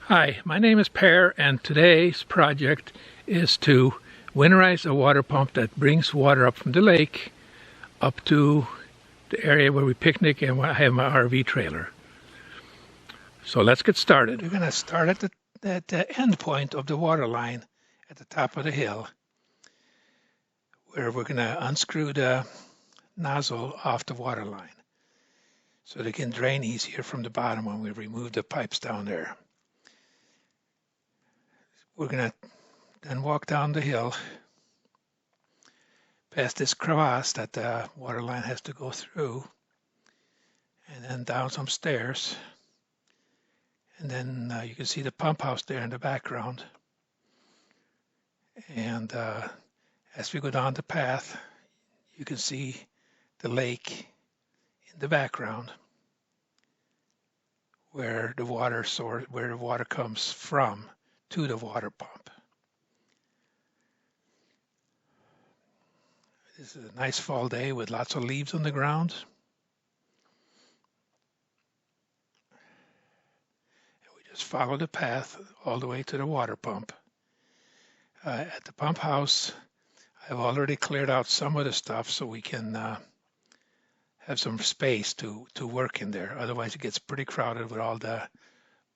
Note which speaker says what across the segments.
Speaker 1: Hi, my name is Per, and today's project is to winterize a water pump that brings water up from the lake up to the area where we picnic and where I have my RV trailer. So let's get started. We're going to start at the end point of the water line at the top of the hill, where we're going to unscrew the nozzle off the water line so they can drain easier from the bottom when we remove the pipes down there. We're going to then walk down the hill past this crevasse that the water line has to go through, and then down some stairs, and then you can see the pump house there in the background. And as we go down the path, you can see the lake in the background where the water comes from to the water pump. This is a nice fall day with lots of leaves on the ground. And we just follow the path all the way to the water pump. At the pump house, I've already cleared out some of the stuff so we can have some space to work in there. Otherwise it gets pretty crowded with all the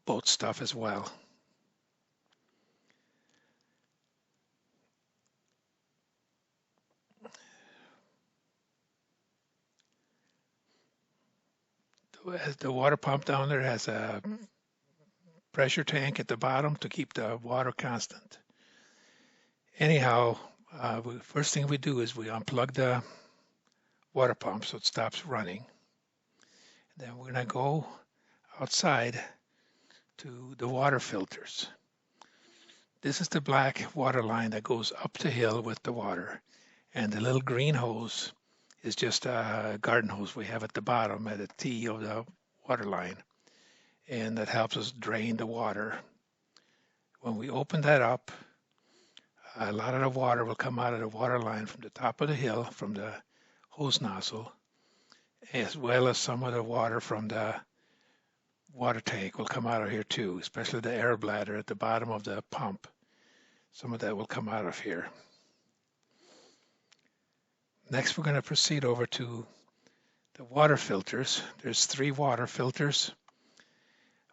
Speaker 1: boat stuff as well. The water pump down there has a pressure tank at the bottom to keep the water constant. Anyhow, first thing we do is we unplug the water pump so it stops running. Then we're going to go outside to the water filters. This is the black water line that goes up the hill with the water, and the little green hose is just a garden hose we have at the bottom at the T of the water line, and that helps us drain the water. When we open that up, a lot of the water will come out of the water line from the top of the hill from the hose nozzle, as well as some of the water from the water tank will come out of here too, especially the air bladder at the bottom of the pump. Some of that will come out of here. Next, we're going to proceed over to the water filters. There's 3 water filters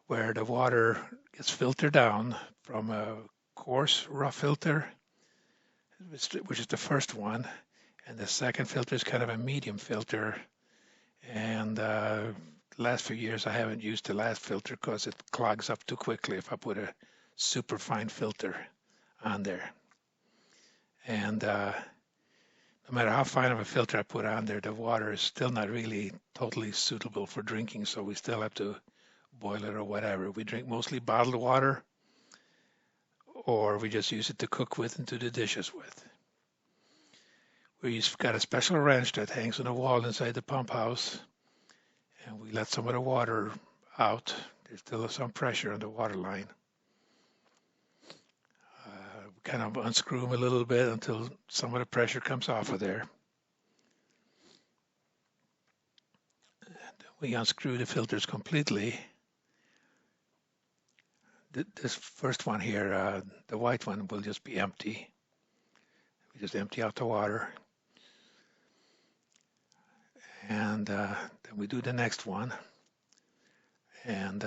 Speaker 1: where the water gets filtered down from a coarse rough filter, which is the first one, and the second filter is kind of a medium filter. And the last few years I haven't used the last filter because it clogs up too quickly if I put a super fine filter on there. And no matter how fine of a filter I put on there, the water is still not really totally suitable for drinking, so we still have to boil it or whatever. We drink mostly bottled water, or we just use it to cook with and do the dishes with. We've got a special wrench that hangs on the wall inside the pump house, and we let some of the water out. There's still some pressure on the water line. We kind of unscrew them a little bit until some of the pressure comes off of there. And we unscrew the filters completely. This first one here, the white one, will just be empty. We just empty out the water. And then we do the next one. And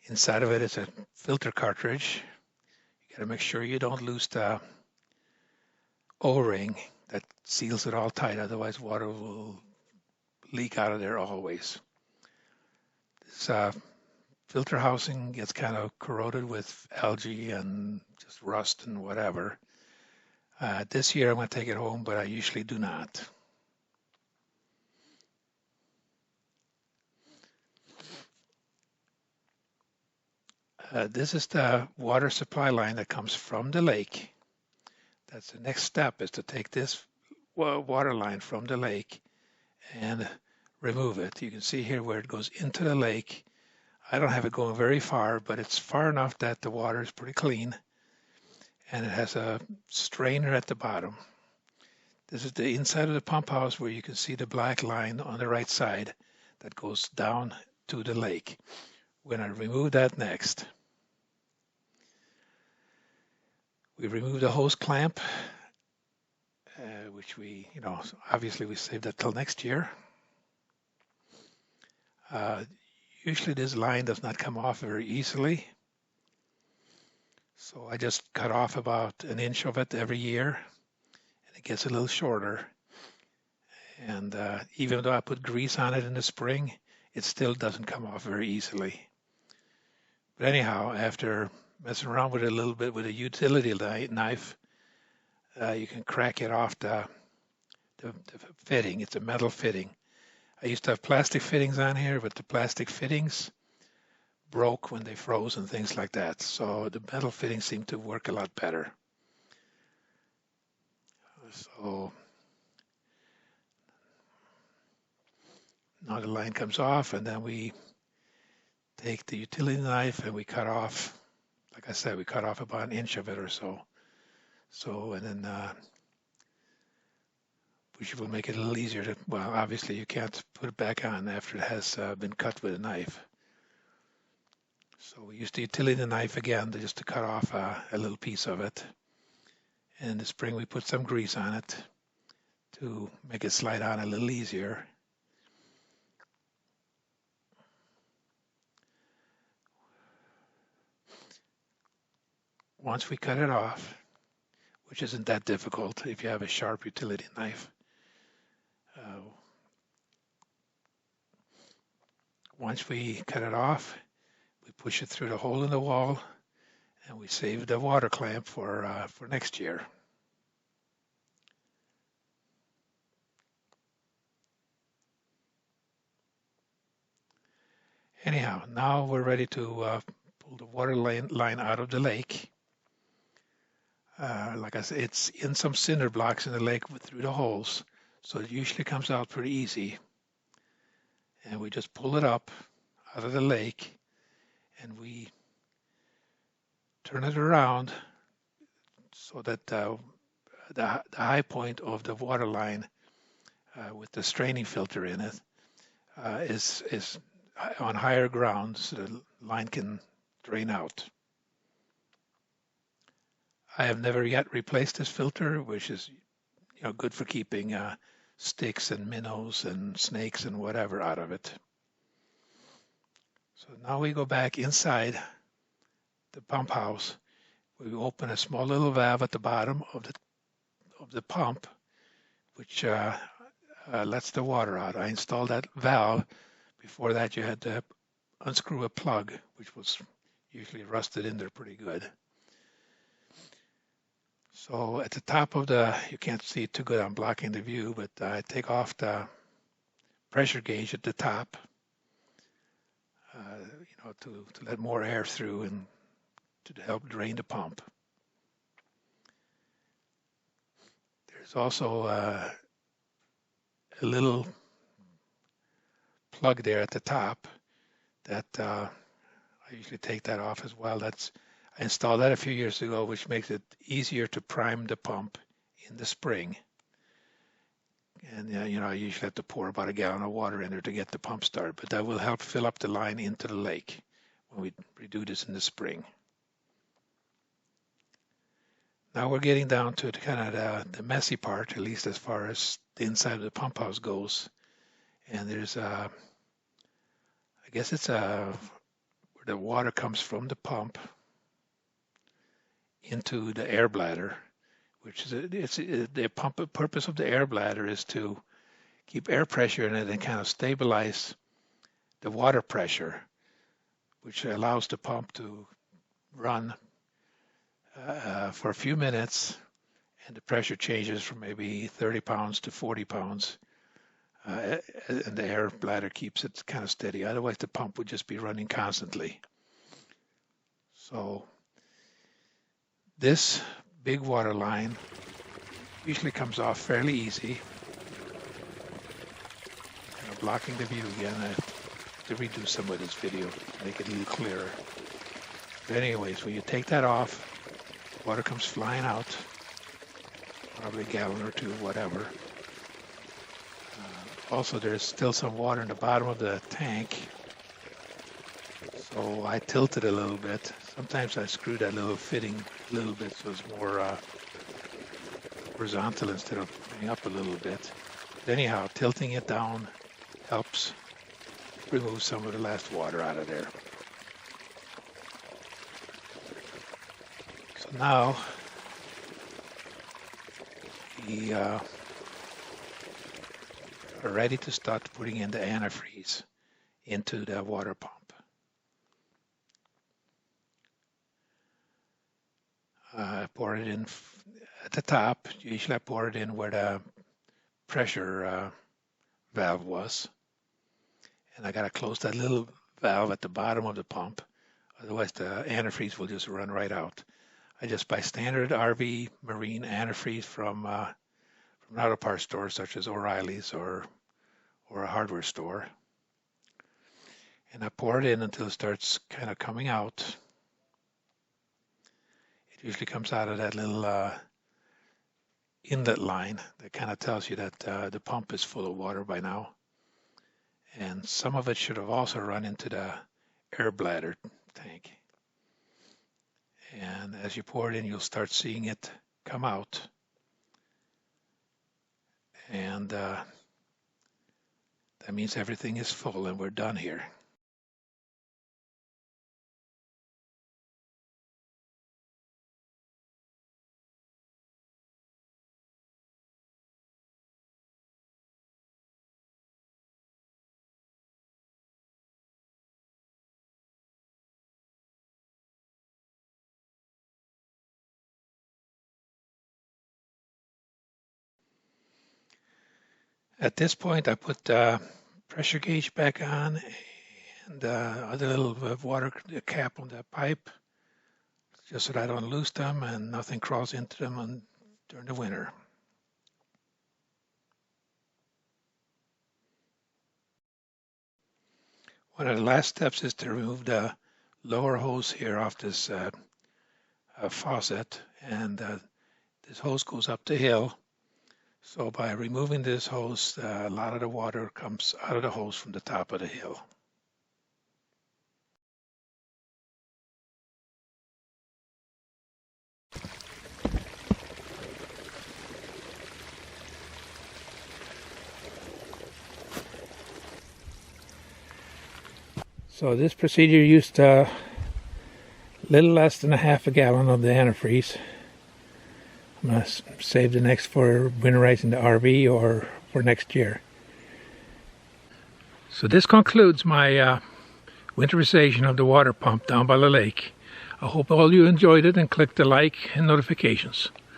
Speaker 1: inside of it is a filter cartridge. You got to make sure you don't lose the O-ring that seals it all tight, otherwise water will leak out of there always. This filter housing gets kind of corroded with algae and just rust and whatever. This year I'm going to take it home, but I usually do not. This is the water supply line that comes from the lake. That's the next step, is to take this water line from the lake and remove it. You can see here where it goes into the lake. I don't have it going very far, but it's far enough that the water is pretty clean, and it has a strainer at the bottom. This is the inside of the pump house where you can see the black line on the right side that goes down to the lake. We're going to remove that next. We remove the hose clamp, which obviously we save that till next year. Usually this line does not come off very easily. So I just cut off about an inch of it every year, and it gets a little shorter. And even though I put grease on it in the spring, it still doesn't come off very easily. But anyhow, after messing around with it a little bit with a utility knife, you can crack it off the fitting. It's a metal fitting. I used to have plastic fittings on here, but the plastic fittings broke when they froze and things like that. So the metal fittings seem to work a lot better. So now the line comes off, and then we take the utility knife and we cut off, like I said, we cut off about an inch of it or so. And then, which will make it a little easier to, well, obviously you can't put it back on after it has been cut with a knife. So we use the utility knife again just to cut off a little piece of it. And in the spring we put some grease on it to make it slide on a little easier. Once we cut it off, which isn't that difficult if you have a sharp utility knife, once we cut it off, we push it through the hole in the wall, and we save the water clamp for next year. Anyhow, now we're ready to pull the water line out of the lake. Like I said, it's in some cinder blocks in the lake through the holes, so it usually comes out pretty easy. And we just pull it up out of the lake, and we turn it around so that the high point of the water line with the straining filter in it is on higher ground, so the line can drain out. I have never yet replaced this filter, which is good for keeping sticks and minnows and snakes and whatever out of it. So now we go back inside the pump house. We open a small little valve at the bottom of the pump, which lets the water out. I installed that valve. Before that, you had to unscrew a plug, which was usually rusted in there pretty good. So at the top of you can't see it too good, I'm blocking the view, but I take off the pressure gauge at the top, to let more air through and to help drain the pump. There's also a little plug there at the top that I usually take that off as well. I installed that a few years ago, which makes it easier to prime the pump in the spring. And I usually have to pour about a gallon of water in there to get the pump started, but that will help fill up the line into the lake when we redo this in the spring. Now we're getting down to kind of the messy part, at least as far as the inside of the pump house goes. And there's I guess it's where the water comes from the pump into the air bladder, which is the purpose of the air bladder is to keep air pressure in it and kind of stabilize the water pressure, which allows the pump to run for a few minutes, and the pressure changes from maybe 30 pounds to 40 pounds, and the air bladder keeps it kind of steady. Otherwise, the pump would just be running constantly. So this big water line usually comes off fairly easy. Blocking the view again. I have to redo some of this video to make it a little clearer. But anyways, when you take that off, water comes flying out, probably a gallon or two, whatever. Also, there's still some water in the bottom of the tank. So I tilted a little bit. Sometimes I screw that little fitting a little bit so it's more horizontal instead of going up a little bit. But anyhow, tilting it down helps remove some of the last water out of there. So now we are ready to start putting in the antifreeze into the water pump. I pour it in at the top. Usually I pour it in where the pressure valve was. And I got to close that little valve at the bottom of the pump. Otherwise the antifreeze will just run right out. I just buy standard RV marine antifreeze from an auto parts store such as O'Reilly's or a hardware store. And I pour it in until it starts kind of coming out. It usually comes out of that little inlet line that kind of tells you that the pump is full of water by now. And some of it should have also run into the air bladder tank. And as you pour it in, you'll start seeing it come out. And that means everything is full and we're done here. At this point, I put the pressure gauge back on and the other little water cap on the pipe, just so that I don't lose them and nothing crawls into them during the winter. One of the last steps is to remove the lower hose here off this faucet, and this hose goes up the hill. So by removing this hose, a lot of the water comes out of the hose from the top of the hill. So this procedure used a little less than a half a gallon of the antifreeze. I'm going to save the next for winterizing the RV or for next year. So this concludes my winterization of the water pump down by the lake. I hope all you enjoyed it and click the like and notifications.